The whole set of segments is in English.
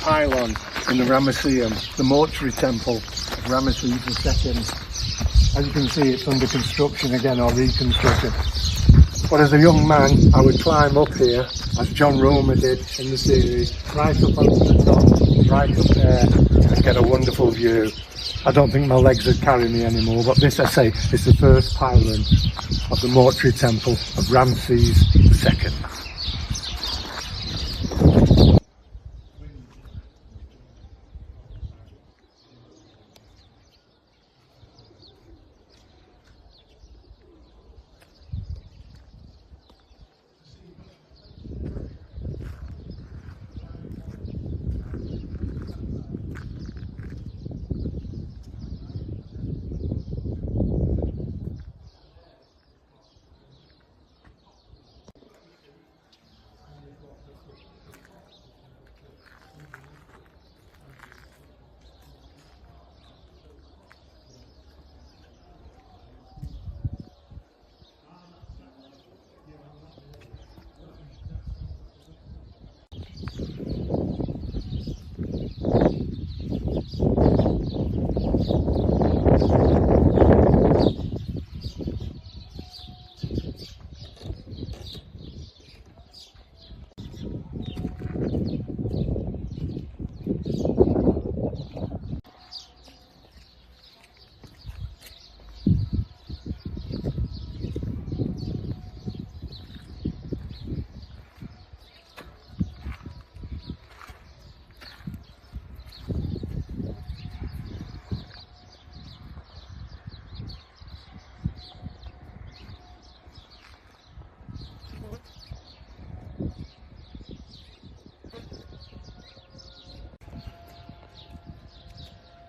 pylon in the Ramesseum, the mortuary temple of Ramesses II. As you can see, it's under construction again, or reconstruction. But as a young man, I would climb up here, as John Roma did in the series, right up onto the top, right up there, and get a wonderful view. I don't think my legs would carry me anymore, but this, I say, is the first pylon of the mortuary temple of Ramses II.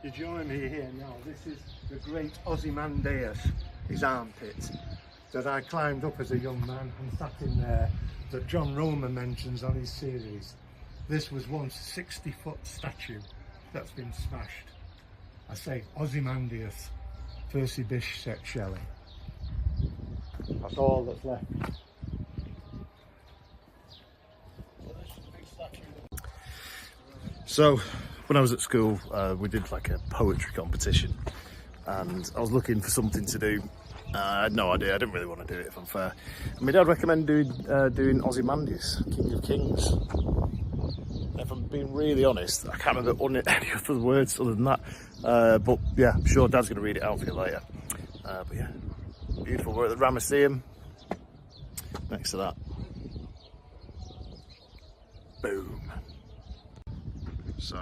You join me here now. This is the great Ozymandius, his armpit, that I climbed up as a young man and sat in there, that John Roma mentions on his series. This was once a 60-foot statue that's been smashed. I say Ozymandius, Percy Bysshe Shelley. That's all that's left. So, when I was at school, we did like a poetry competition, and I was looking for something to do. I had no idea. I didn't really want to do it, if I'm fair. And my dad recommended doing Ozymandius, King of Kings. If I'm being really honest, I can't remember any other words other than that. But yeah, I'm sure Dad's going to read it out for you later. But yeah, beautiful. We're at the Ramesseum. Next to that. Boom. So.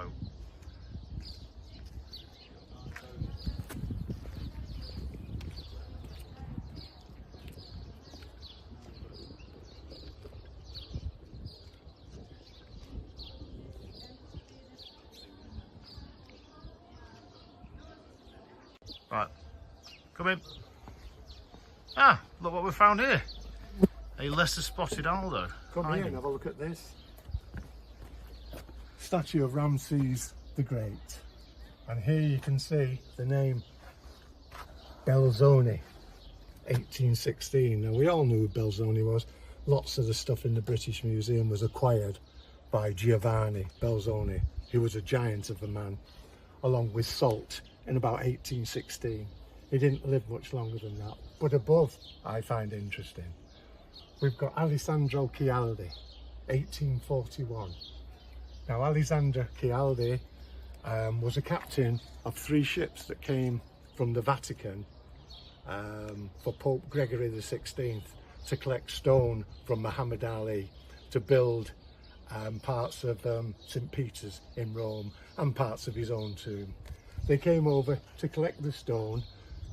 Right, come in. Ah, look what we found here. A lesser spotted Aldo. Come here and have a look at this. Statue of Ramses the Great. And here you can see the name Belzoni, 1816. Now we all knew who Belzoni was. Lots of the stuff in the British Museum was acquired by Giovanni Belzoni. He was a giant of a man, along with Salt, in about 1816. He didn't live much longer than that. But above, I find interesting, we've got Alessandro Chialdi, 1841. Now Alessandro Chialdi was a captain of 3 ships that came from the Vatican for Pope Gregory XVI to collect stone from Muhammad Ali to build parts of St. Peter's in Rome and parts of his own tomb. They came over to collect the stone,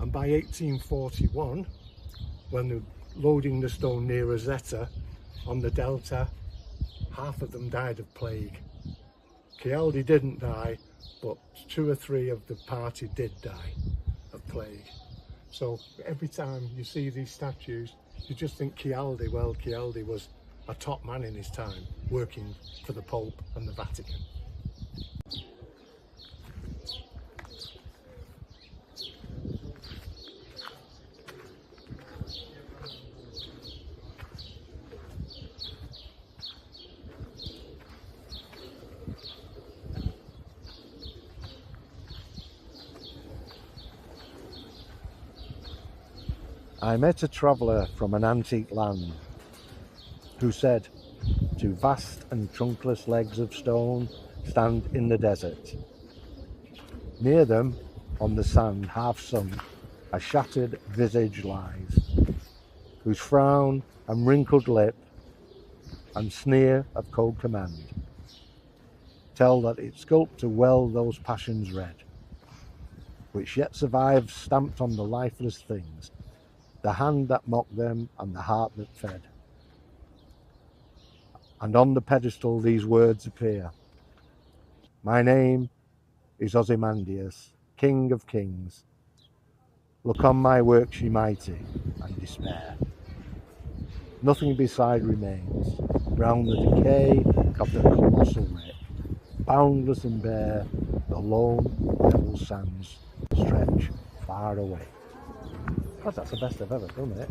and by 1841, when they were loading the stone near Rosetta on the Delta, half of them died of plague. Chialdi didn't die, but 2 or 3 of the party did die of plague. So every time you see these statues, you just think Chialdi. Well, Chialdi was a top man in his time, working for the Pope and the Vatican. I met a traveller from an antique land who said, "Two vast and trunkless legs of stone stand in the desert. Near them, on the sand half sunk, a shattered visage lies, whose frown and wrinkled lip and sneer of cold command tell that it sculptor well those passions red, which yet survive stamped on the lifeless things, the hand that mocked them and the heart that fed. And on the pedestal these words appear: My name is Ozymandius, King of Kings. Look on my works, ye mighty, and despair. Nothing beside remains, round the decay of the colossal wreck. Boundless and bare, the lone level sands stretch far away." God, that's the best I've ever done it.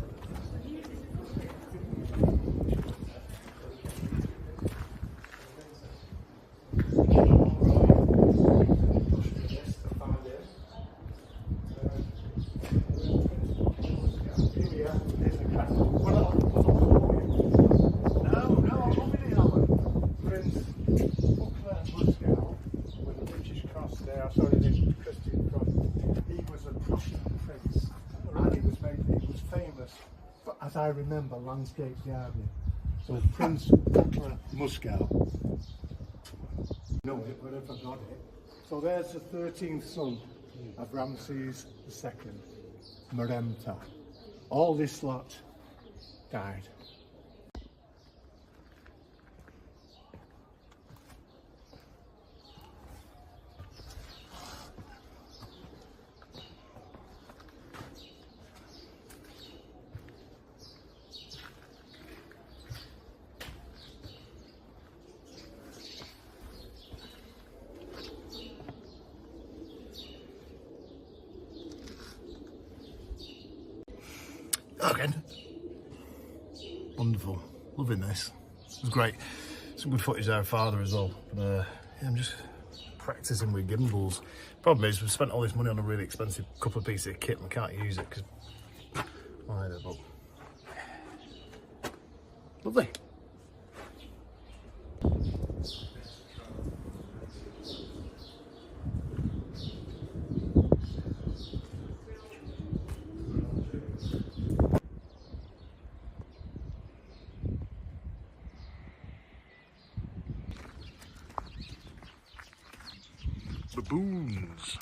As I remember, landscape gardening. So Prince Butler Muscal. Know it, but I forgot it. So there's the 13th son of Ramses II, Meremta. All this lot died. Okay. Wonderful. Loving this. It was great. Some good footage there of father as well. But, yeah, I'm just practicing with gimbals. Problem is, we've spent all this money on a really expensive couple of pieces of kit and we can't use it because either, but lovely. Baboons.